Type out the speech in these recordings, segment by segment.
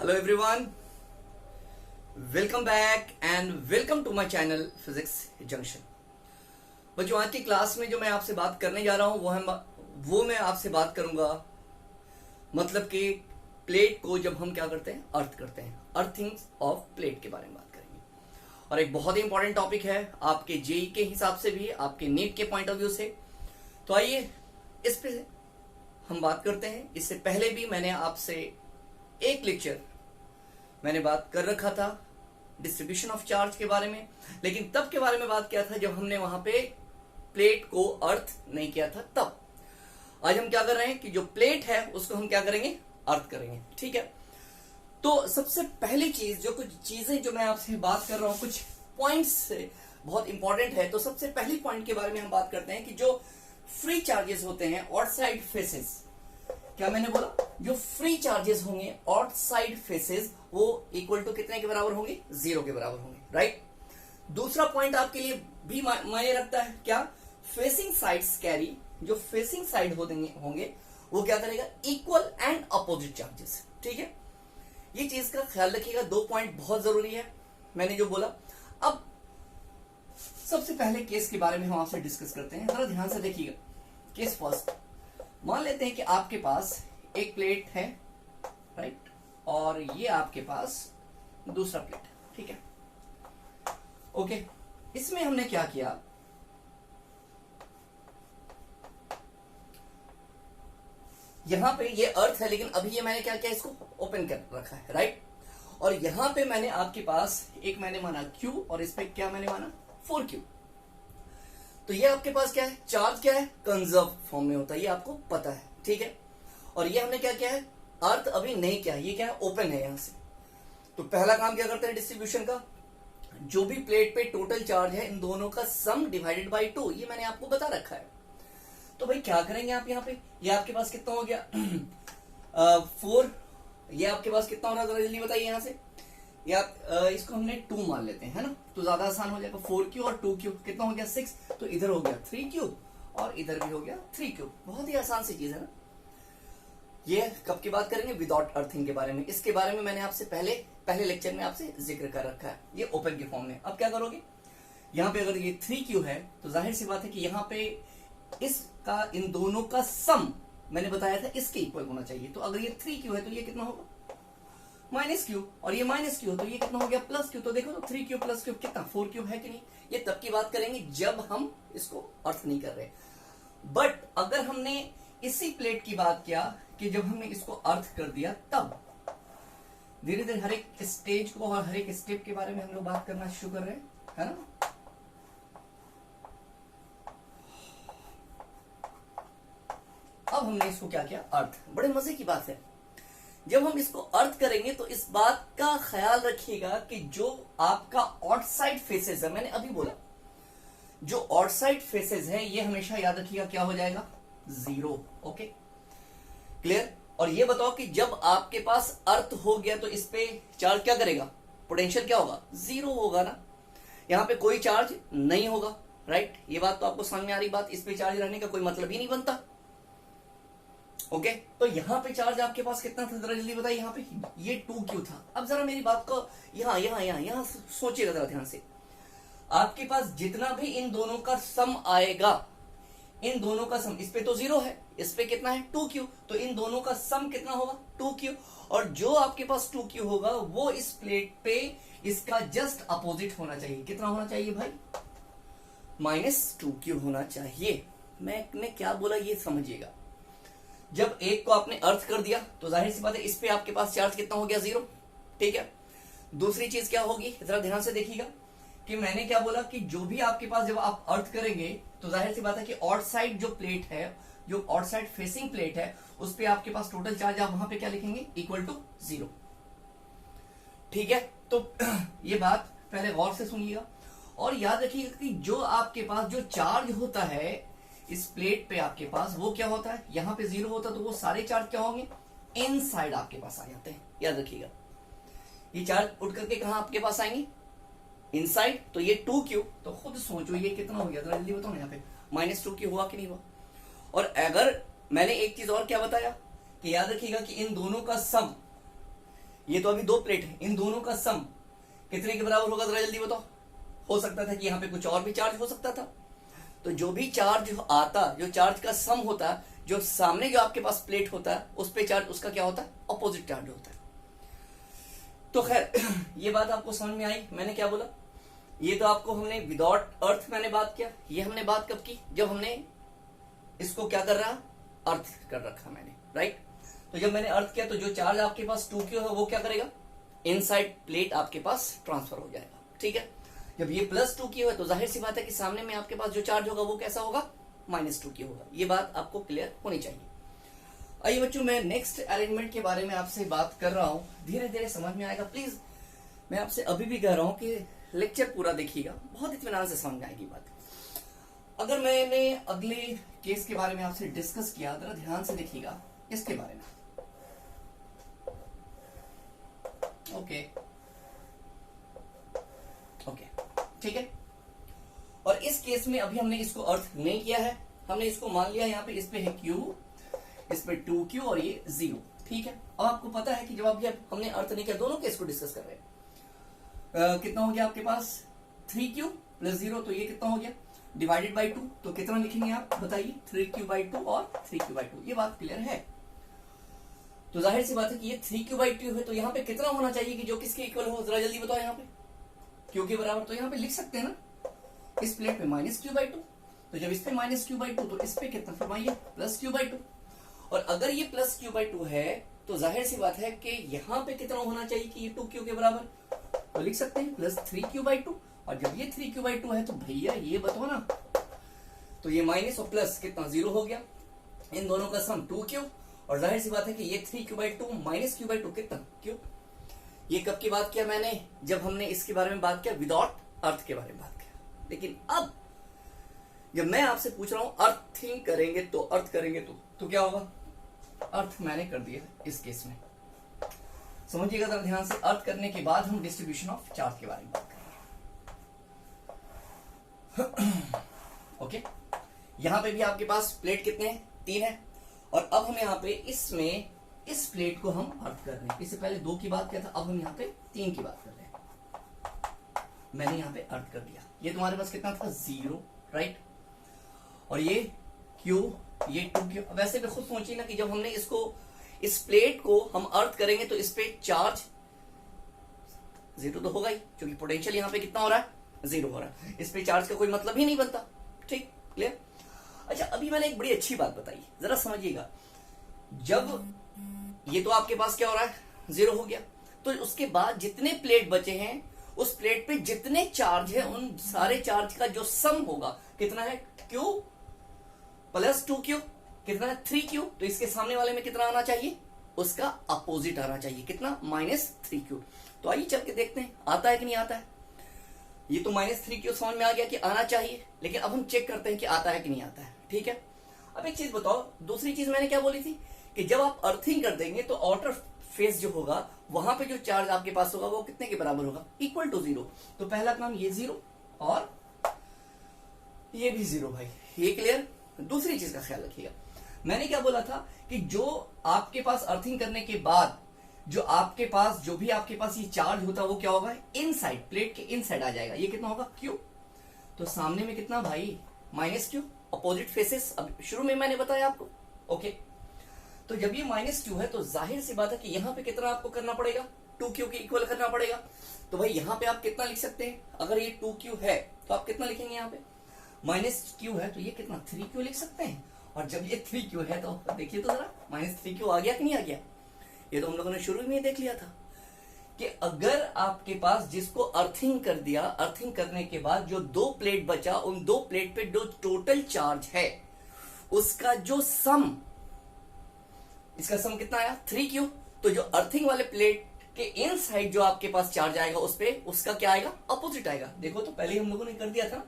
Hello everyone, welcome back and welcome to my channel physics junction. बच्चों, आज की class में जो मैं आपसे बात करने जा रहा हूं वो मैं आपसे बात करूंगा मतलब कि प्लेट को जब हम क्या करते हैं, अर्थ करते हैं, अर्थिंग ऑफ प्लेट के बारे में बात करेंगे। और एक बहुत ही इंपॉर्टेंट टॉपिक है आपके जेई के हिसाब से भी, आपके नीट के पॉइंट ऑफ व्यू से। तो आइए इस पे हम बात करते हैं। इससे पहले भी मैंने आपसे एक लेक्चर मैंने बात कर रखा था डिस्ट्रीब्यूशन ऑफ चार्ज के बारे में, लेकिन तब के बारे में बात किया था जब हमने वहां पे प्लेट को अर्थ नहीं किया था। तब आज हम क्या कर रहे हैं कि जो प्लेट है उसको हम क्या करेंगे, अर्थ करेंगे। ठीक है, तो सबसे पहली चीज, जो कुछ चीजें जो मैं आपसे बात कर रहा हूं, कुछ पॉइंट्स बहुत इंपॉर्टेंट है। तो सबसे पहली पॉइंट के बारे में हम बात करते हैं कि जो फ्री चार्जेस होते हैं आउटसाइड फेसेस, क्या मैंने बोला, जो फ्री चार्जेस होंगे आउटसाइड फेसेस वो इक्वल टू कितने के बराबर होंगे, 0 के बराबर होंगे। राइट। दूसरा पॉइंट आपके लिए भी मायने रखता है, क्या, फेसिंग साइड्स कैरी, जो फेसिंग साइड होंगे वो क्या करेगा, इक्वल एंड अपोजिट चार्जेस। ठीक है, ये चीज का ख्याल रखिएगा। 2 पॉइंट बहुत जरूरी है मैंने जो बोला। अब सबसे पहले केस के बारे में हम आपसे डिस्कस करते हैं, जरा ध्यान से देखिएगा। केस फर्स्ट, मान लेते हैं कि आपके पास एक प्लेट है, राइट, और ये आपके पास दूसरा प्लेट है। ठीक है, ओके। इसमें हमने क्या किया, यहां पे ये अर्थ है, लेकिन अभी ये मैंने क्या किया, इसको ओपन कर रखा है, राइट। और यहां पे मैंने आपके पास एक मैंने माना Q और इस पे क्या मैंने माना 4Q। तो ये आपके पास क्या है, चार्ज क्या है, कंजर्व फॉर्म में होता है, ये आपको पता है। ठीक है, और ये हमने क्या किया है, अर्थ अभी नहीं किया, ये क्या है, ओपन है यहां से। तो पहला काम क्या करते हैं डिस्ट्रीब्यूशन का, जो भी प्लेट पे टोटल चार्ज है इन दोनों का सम डिवाइडेड बाय 2, ये मैंने आपको बता रखा है। तो भाई क्या करेंगे आप यहाँ पे, ये आपके पास कितना हो गया 4, ये आपके पास कितना हो रहा है जरा जल्दी बताइए यहाँ से। या इसको हमने 2 मान लेते हैं, है ना, तो ज्यादा आसान हो जाएगा। 4Q और 2Q कितना हो गया 6, तो इधर हो गया 3Q और इधर भी हो गया 3Q। बहुत ही आसान सी चीज है ना। ये कब की बात करेंगे, विदाउट अर्थिंग के बारे में। इसके बारे में मैंने आपसे पहले लेक्चर में आपसे जिक्र कर रखा है, ये ओपन के फॉर्म में। अब क्या करोगे, यहाँ पे अगर ये 3Q है तो जाहिर सी बात है कि यहाँ पे इसका इन दोनों का सम मैंने बताया था इसके इक्वल होना चाहिए। तो अगर ये 3Q है तो ये कितना होगा, -Q, और ये -Q तो ये कितना हो गया +Q। तो देखो तो 3Q + Q कितना 4Q है कि नहीं। ये तब की बात करेंगे जब हम इसको अर्थ नहीं कर रहे। बट अगर हमने इसी प्लेट की बात किया कि जब हमने इसको अर्थ कर दिया, तब धीरे धीरे हर एक स्टेज को और हर एक स्टेप के बारे में हम लोग बात करना शुरू कर रहे हैं, है ना। अब हमने इसको क्या किया, अर्थ। बड़े मजे की बात है, जब हम इसको अर्थ करेंगे तो इस बात का ख्याल रखिएगा कि जो आपका आउटसाइड फेसेस है, मैंने अभी बोला जो आउटसाइड फेसेस है ये हमेशा याद रखिएगा क्या हो जाएगा, 0। Okay, clear. और ये बताओ कि जब आपके पास अर्थ हो गया तो इस पे चार्ज क्या करेगा, पोटेंशियल क्या होगा, 0 होगा ना। यहां पे कोई चार्ज नहीं होगा, राइट। ये बात तो आपको समझ में आ रही बात, इस पे चार्ज रहने का कोई मतलब ही नहीं बनता। ओके, तो यहां पे चार्ज आपके पास कितना था जरा जल्दी बताइए। यहां पे ये 2Q था। अब जरा मेरी बात को यहां सोचिएगा जरा ध्यान से। आपके पास जितना भी इन दोनों का सम आएगा, इन दोनों का सम, इस पे तो 0 है, इस पे कितना है 2Q, तो इन दोनों का सम कितना होगा 2Q। और जो आपके पास 2Q होगा वो इस प्लेट पे इसका जस्ट अपोजिट होना चाहिए। कितना होना चाहिए भाई, -2Q होना चाहिए। मैंने क्या बोला ये समझिएगा। जब एक को आपने अर्थ कर दिया तो जाहिर सी बात है इस पे आपके पास चार्ज कितना हो गया, 0। ठीक है, दूसरी चीज क्या होगी, जरा ध्यान से देखिएगा कि मैंने क्या बोला कि जो भी आपके पास जब आप अर्थ करेंगे तो जाहिर सी बात है कि आउटसाइड जो प्लेट है, जो आउटसाइड फेसिंग प्लेट है, उस पे आपके पास टोटल चार्ज आप वहां पे क्या लिखेंगे, इक्वल टू 0। ठीक है, तो ये बात पहले गौर से सुनिएगा और याद रखिएगा कि जो आपके पास जो चार्ज होता है इस प्लेट पे आपके पास, वो क्या होता है, यहां पे 0 होता है तो वो सारे चार्ज क्या होंगे, इनसाइड आपके पास आ जाते हैं। याद रखिएगा, ये चार्ज उठ करके कहां आपके पास आएंगे, इनसाइड। तो ये 2Q, तो खुद सोचो ये कितना हो गया, जल्दी बताओ ना, यहाँ पे -2Q हुआ कि नहीं हुआ। और अगर मैंने एक चीज और क्या बताया कि याद रखिएगा कि इन दोनों का सम ये तो अभी दो प्लेट है, इन दोनों का सम कितने के बराबर होगा जरा जल्दी बताओ। हो सकता था कि यहाँ पे कुछ और भी चार्ज हो सकता था, तो जो भी चार्ज आता, जो चार्ज का सम होता, जो सामने जो आपके पास प्लेट होता है उस पे चार्ज उसका क्या होता है, अपोजिट चार्ज होता है। तो खैर ये बात आपको समझ में आई। मैंने क्या बोला, ये तो आपको हमने विदाउट अर्थ मैंने बात किया। ये हमने बात कब की, जब हमने इसको क्या कर रहा, अर्थ कर रखा मैंने, राइट। तो जब मैंने अर्थ किया तो जो चार्ज आपके पास 2q है वो क्या करेगा, इनसाइड प्लेट आपके पास ट्रांसफर हो जाएगा, ठीक है। जब ये +2q है तो जाहिर सी बात है कि सामने में आपके पास जो चार्ज होगा वो कैसा होगा, -2q होगा। ये बात आपको क्लियर होनी चाहिए। आइए बच्चों, मैं नेक्स्ट अरेंजमेंट के बारे में आपसे बात कर रहा हूं, धीरे धीरे समझ में आएगा। प्लीज मैं आपसे अभी भी कह रहा हूं कि लेक्चर पूरा देखिएगा, बहुत इत्मीनान से समझ में आएगी बात। अगर मैंने अगले केस के बारे में आपसे डिस्कस किया, जरा ध्यान से देखिएगा इसके बारे में। ओके ओके, ठीक है। और इस केस में अभी हमने इसको अर्थ नहीं किया है, हमने इसको मान लिया यहाँ पे, इस पे है q, इस पे 2q और ये 0, ठीक है। अब आपको पता है कि जब अभी हमने अर्थ नहीं किया, दोनों केस को डिस्कस कर रहे हैं। कितना हो गया आपके पास 3q + 0, तो ये कितना हो गया डिवाइडेड बाई 2, तो कितना लिखेंगे आप बताइए, 3q/2 और 3q/2। ये बात क्लियर है। तो जाहिर सी बात है कि ये 3q/2 है, तो यहाँ पे कितना होना चाहिए कि जो किसके इक्वल हो, जरा जल्दी बताओ। यहाँ पे q के बराबर, तो यहाँ पे लिख सकते हैं ना, इस प्लेट पे -q/2, तो जब इस पे -q/2 तो इस पे कितना फरमाइए, +q/2। और अगर ये +q/2 है तो जाहिर सी बात है कि यहाँ पे कितना होना चाहिए कि ये 2q के बराबर, तो लिख सकते हैं +3q/2। और जब ये 3q/2 है तो भैया ये बताओ ना, तो ये माइनस और प्लस कितना 0 हो गया, इन दोनों का सम 2q। और जाहिर सी बात है कि ये 3q/2 -q/2 कितना q। ये कब की बात किया मैंने, जब हमने इसके बारे में बात किया विदाउट अर्थ के बारे में बात किया। लेकिन अब जब मैं आपसे पूछ रहा हूं अर्थिंग करेंगे तो, अर्थ करेंगे तो क्या होगा, अर्थ मैंने कर दिया इस केस में। समझिएगा जरा ध्यान से, अर्थ करने के बाद हम डिस्ट्रीब्यूशन ऑफ चार्ज के बारे में बात करेंगे। ओके, यहां पे भी आपके पास प्लेट कितने हैं, 3 है। और अब हम यहाँ पे इसमें इस प्लेट को हम अर्थ कर रहे हैं। इससे पहले 2 की बात किया था, अब हम यहाँ पे 3 की बात कर रहे हैं। मैंने यहाँ पे अर्थ कर दिया। ये तुम्हारे पास कितना था 0, राइट। और ये Q, ये 2Q। वैसे भी खुद सोचिए ना कि जब हमने इसको, इस प्लेट को हम अर्थ करेंगे तो इस पे चार्ज 0 तो होगा ही, क्योंकि पोटेंशियल यहाँ पे कितना हो रहा है 0 हो रहा है। इस पे चार्ज का कोई मतलब ही नहीं बनता, ठीक, क्लियर। अच्छा, अभी मैंने एक बड़ी अच्छी बात बताई, जरा समझिएगा। जब ये तो आपके पास क्या हो रहा है 0 हो गया, तो उसके बाद जितने प्लेट बचे हैं उस प्लेट पे जितने चार्ज है उन सारे चार्ज का जो सम होगा कितना है, Q + 2Q, कितना है 3Q। तो इसके सामने वाले में कितना आना चाहिए, उसका अपोजिट आना चाहिए, कितना -3Q। तो आइए चल के देखते हैं आता है कि नहीं आता है। ये तो -3Q समझ में आ गया कि आना चाहिए, लेकिन अब हम चेक करते हैं कि आता है कि नहीं आता है, ठीक है। अब एक चीज बताओ, दूसरी चीज मैंने क्या बोली थी कि जब आप अर्थिंग कर देंगे तो आउटर फेस जो होगा वहां पे जो चार्ज आपके पास होगा वो कितने के बराबर होगा, = 0। तो पहला काम ये 0 और ये भी 0 भाई, ये क्लियर। दूसरी चीज का ख्याल रखिएगा, मैंने क्या बोला था कि जो आपके पास अर्थिंग करने के बाद जो आपके पास जो भी आपके पास ये चार्ज होता है वो क्या होगा, इनसाइड प्लेट के इनसाइड आ जाएगा। ये कितना होगा Q। तो सामने में कितना भाई -Q, अपोजिट फेसेस। अब शुरू में मैंने बताया आपको, ओके। तो जब ये -Q है तो जाहिर सी बात है कि यहाँ पे कितना आपको करना पड़ेगा, 2Q के इक्वल करना पड़ेगा। तो भाई यहाँ पे आप कितना लिख सकते हैं, अगर ये 2Q है तो आप कितना लिखेंगे, यहाँ पे -Q है तो ये कितना 3Q लिख सकते हैं। और जब ये 3Q है तो देखिए तो जरा -3Q आ गया कि नहीं आ गया। ये तो हम लोगों ने शुरू में देख लिया था कि अगर आपके पास जिसको अर्थिंग कर दिया, अर्थिंग करने के बाद जो 2 प्लेट बचा, उन 2 प्लेट पे जो टोटल चार्ज है उसका जो सम, इसका सम कितना आया 3Q। तो जो अर्थिंग वाले प्लेट के इनसाइड जो आपके पास चार्ज आएगा उस पे उसका क्या आएगा, अपोजिट आएगा। देखो तो पहले हम लोगों ने कर दिया था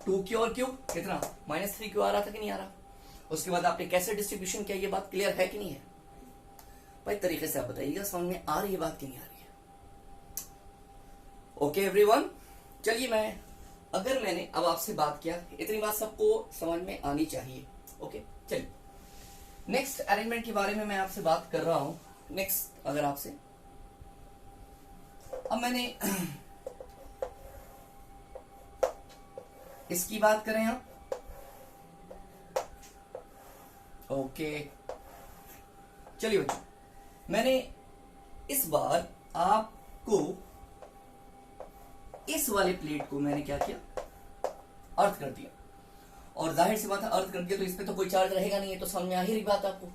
2Q और Q कितना -3Q आ रहा था कि नहीं आ रहा। उसके बाद आपने कैसे डिस्ट्रीब्यूशन किया, ये बात क्लियर है कि नहीं है भाई, तरीके से आप बताइएगा समझ में आ रही है बात कि नहीं आ रही है। ओके एवरीवन, चलिए मैं, अगर मैंने अब आपसे बात किया, इतनी बात सबको समझ में आनी चाहिए। ओके, चलिए नेक्स्ट अरेंजमेंट के बारे में मैं आपसे बात कर रहा हूं। नेक्स्ट अगर आपसे अब मैंने इसकी बात करें आप, ओके चलिए बच्चों, मैंने इस बार आपको इस वाले प्लेट को मैंने क्या किया, अर्थ कर दिया। और जाहिर सी बात है अर्थ कर दिया तो इस पे तो कोई चार्ज रहेगा नहीं है, तो समझ में आ ही रही बात आपको।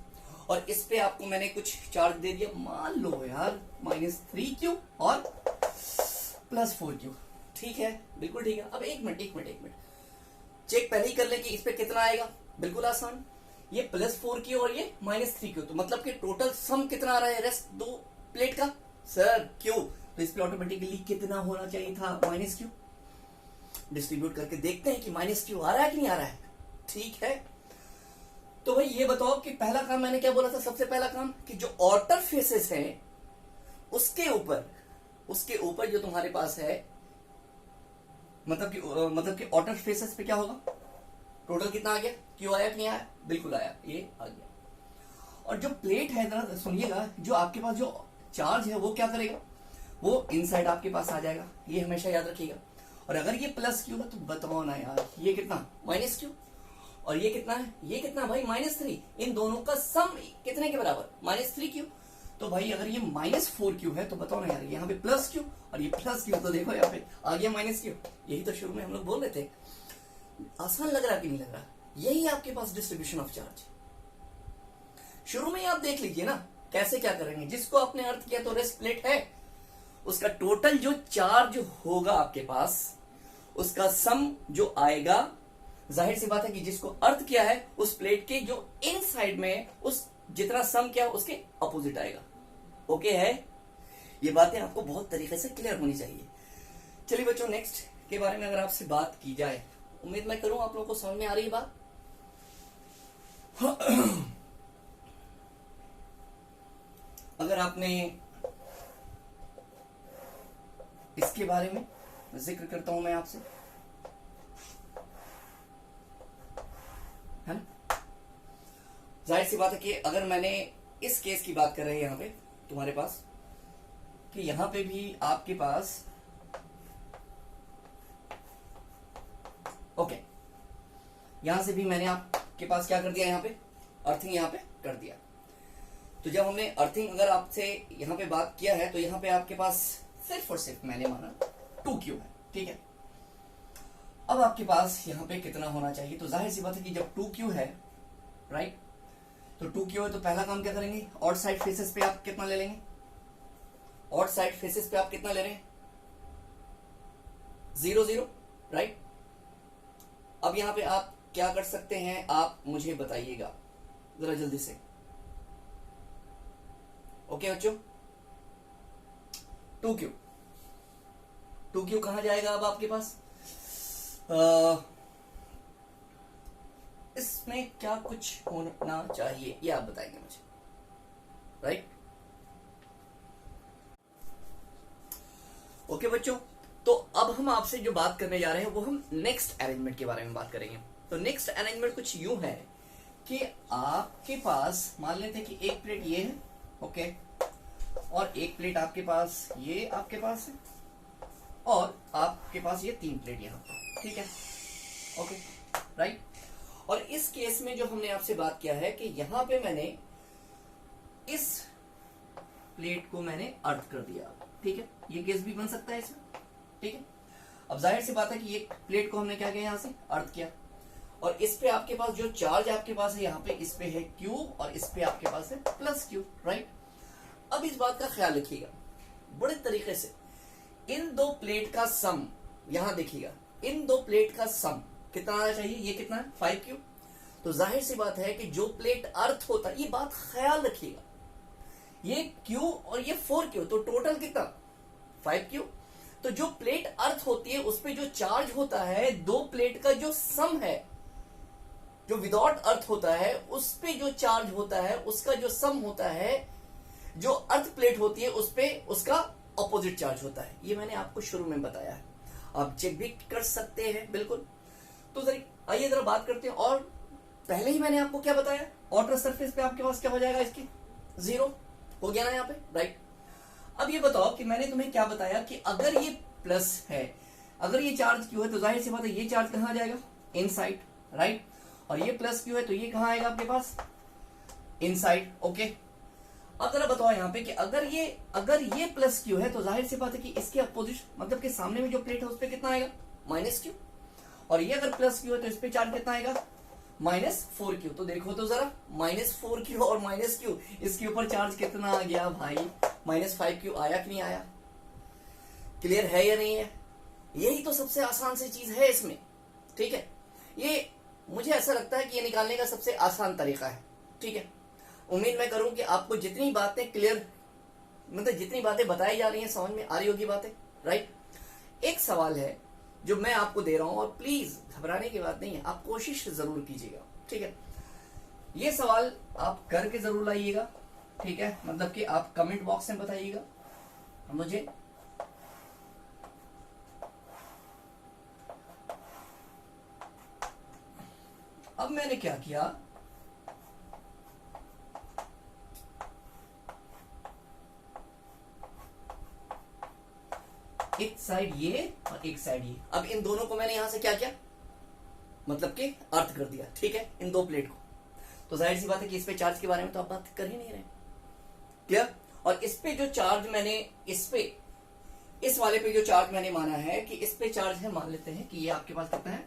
और इस पे आपको मैंने कुछ चार्ज दे दिया, मान लो यार -3Q और +4Q। ठीक है, बिल्कुल ठीक है। अब एक मिनट चेक पहले ही कर ले कि इस पे कितना आएगा। बिल्कुल आसान, ये +4Q और ये -3Q, तो मतलब कि टोटल सम कितना आ रहा है रेस्ट दो प्लेट का सर Q, तो इस पे ऑटोमेटिकली कितना होना चाहिए था, -Q। डिस्ट्रीब्यूट करके देखते हैं कि -Q आ रहा है कि नहीं आ रहा है। ठीक है, तो भाई ये बताओ कि पहला काम मैंने क्या बोला था, सबसे पहला काम कि जो आउटर फेसेस है उसके ऊपर जो तुम्हारे पास है, मतलब कि आउटर फेसेस पे क्या होगा, टोटल कितना आ गया, Q आया कि नहीं आया, बिल्कुल आया, ये आ गया। और जो प्लेट है जरा सुनिएगा, जो आपके पास जो चार्ज है वो क्या करेगा, वो इनसाइड आपके पास आ जाएगा, ये हमेशा याद रखिएगा। और अगर ये +Q है तो बताओ ना यार, ये कितना -Q, और ये कितना है, ये कितना भाई -3, इन दोनों का सम कितने के बराबर, -3Q। तो भाई अगर ये -4Q है तो बताओ ना यार, यहाँ पे +Q और ये +Q, तो देखो यहाँ पे आ गया -Q। यही तो शुरू में हम लोग बोल रहे थे, आसान लग रहा कि नहीं लग रहा, यही आपके पास डिस्ट्रीब्यूशन ऑफ चार्ज। शुरू में आप देख लीजिए ना कैसे क्या करेंगे, जिसको आपने अर्थ किया तो रेस्ट प्लेट है, उसका टोटल जो चार्ज होगा आपके पास उसका सम जो आएगा, जाहिर सी बात है कि जिसको अर्थ किया है उस प्लेट के जो इन साइड में उस जितना सम क्या उसके अपोजिट आएगा। ओके है, ये बातें आपको बहुत तरीके से क्लियर होनी चाहिए। चलिए बच्चों, नेक्स्ट के बारे में अगर आपसे बात की जाए, उम्मीद मैं करूं आप लोगों को समझ में आ रही है बात। अगर आपने इसके बारे में जिक्र करता हूं मैं आपसे, है ना, जाहिर सी बात है कि अगर मैंने इस केस की बात कर रहे हैं यहां पे तुम्हारे पास, कि यहां पे भी आपके पास ओके, यहां से भी मैंने आपके पास क्या कर दिया, यहां पे अर्थिंग यहां पे कर दिया। तो जब हमने अर्थिंग अगर आपसे यहां पे बात किया है तो यहां पे आपके पास सिर्फ और सिर्फ मैंने माना 2Q है, ठीक है। अब आपके पास यहां पे कितना होना चाहिए, तो जाहिर सी बात है कि जब 2Q है, राइट, तो 2Q है तो पहला काम क्या करेंगे, ऑड साइड फेसेस पे आप कितना ले लेंगे, ऑड साइड फेसेस पे आप कितना ले रहे हैं, 0 0, राइट। अब यहां पे आप क्या कर सकते हैं, आप मुझे बताइएगा जरा जल्दी से। ओके बच्चों, 2Q कहां जाएगा अब आपके पास, इसमें क्या कुछ होना चाहिए ये आप बताएंगे मुझे, राइट। ओके बच्चों, तो अब हम आपसे जो बात करने जा रहे हैं वो हम नेक्स्ट अरेंजमेंट के बारे में बात करेंगे। तो नेक्स्ट अरेंजमेंट कुछ यूं है कि आपके पास मान लेते हैं कि एक प्लेट ये है, ओके, और एक प्लेट आपके पास ये आपके पास है, और आपके पास ये 3 प्लेट यहां, ठीक है, ओके, राइट। और इस केस में जो हमने आपसे बात किया है कि यहां पे मैंने इस प्लेट को मैंने अर्थ कर दिया, ठीक है, ये केस भी बन सकता है इसमें, ठीक है। अब जाहिर सी बात है कि एक प्लेट को हमने क्या किया, यहां से अर्थ किया, और इस पे आपके पास जो चार्ज आपके पास है यहाँ पे, इस पे है Q और इस पे आपके पास है +Q, राइट। अब इस बात का ख्याल रखिएगा बड़े तरीके से, इन दो प्लेट का सम, यहां देखिएगा, इन दो प्लेट का सम कितना आना चाहिए, ये कितना है 5Q। तो जाहिर सी बात है कि जो प्लेट अर्थ होता है, ये बात ख्याल रखिएगा, ये Q और ये 4Q, तो टोटल कितना 5Q। तो जो प्लेट अर्थ होती है उस पे जो चार्ज होता है, दो प्लेट का जो सम है, जो विदाउट अर्थ होता है उस पे जो चार्ज होता है उसका जो सम होता है, जो अर्थ प्लेट होती है उस पे उसका ऑपोजिट चार्ज होता है। ये मैंने आपको शुरू में बताया है, आप चेक भी कर सकते हैं, बिल्कुल। तो जरा आइए जरा बात करते हैं, और पहले ही मैंने आपको क्या बताया, आउटर सरफेस पे आपके पास क्या हो जाएगा, इसकी 0 हो गया ना यहाँ पे, राइट। अब ये बताओ कि मैंने तुम्हें क्या बताया कि अगर ये प्लस है, अगर ये चार्ज क्यू है, तो जाहिर सी बात है ये चार्ज कहां जाएगा, इनसाइड, राइट। और ये प्लस क्यू है तो ये कहां आएगा आपके पास, इनसाइड। ओके, अब जरा बताओ यहाँ पे कि अगर ये प्लस क्यू है तो जाहिर सी बात है कि इसके अपोजिट मतलब कि सामने में जो प्लेट है उस पर कितना आएगा, माइनस क्यू। और ये अगर प्लस क्यू है तो इस पे चार्ज कितना आएगा, -4q। तो देखो तो जरा, -4q और -q, इसके ऊपर चार्ज कितना आ गया भाई, -5q आया कि नहीं आया? क्लियर है या नहीं है? यही तो सबसे आसान सी चीज है इसमें, ठीक है। ये मुझे ऐसा लगता है कि ये निकालने का सबसे आसान तरीका है, ठीक है। उम्मीद मैं करूं कि आपको जितनी बातें क्लियर, मतलब जितनी बातें बताई जा रही हैं समझ में आ रही होगी बातें, राइट। एक सवाल है जो मैं आपको दे रहा हूं, और प्लीज घबराने की बात नहीं है, आप कोशिश जरूर कीजिएगा, ठीक है। ये सवाल आप करके जरूर लाइएगा, ठीक है। मतलब कि आप कमेंट बॉक्स में बताइएगा मुझे। अब मैंने क्या किया, एक साइड ये और एक साइड ये, अब इन दोनों को मैंने यहां से क्या किया, मतलब कि अर्थ कर दिया, ठीक है, इन दो प्लेट को। तो जाहिर सी बात है कि इस पे चार्ज के बारे में तो आप बात कर ही नहीं रहे, क्लियर। और इस पे जो चार्ज मैंने, इस वाले पे जो चार्ज मैंने माना है कि इस पे चार्ज है, मान लेते हैं कि ये आपके पास कितना है,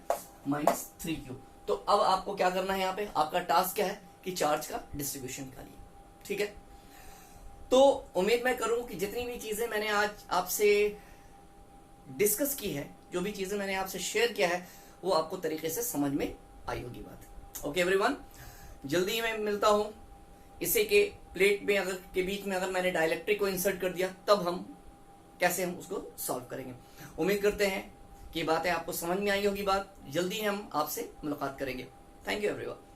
-3q। तो अब आपको क्या करना है, यहाँ पे आपका टास्क क्या है कि चार्ज का डिस्ट्रीब्यूशन निकालिए, ठीक है। तो उम्मीद मैं करूं कि जितनी भी चीजें मैंने आज आपसे डिस्कस की है, जो भी चीजें मैंने आपसे शेयर किया है, वो आपको तरीके से समझ में आई होगी बात। ओके एवरीवन, जल्दी ही मैं मिलता हूं। इसे के प्लेट में अगर के बीच में अगर मैंने डाइलेक्ट्रिक को इंसर्ट कर दिया, तब हम कैसे हम उसको सॉल्व करेंगे। उम्मीद करते हैं कि बातें आपको समझ में आई होगी बात। जल्दी ही हम आपसे मुलाकात करेंगे। Thank you everyone.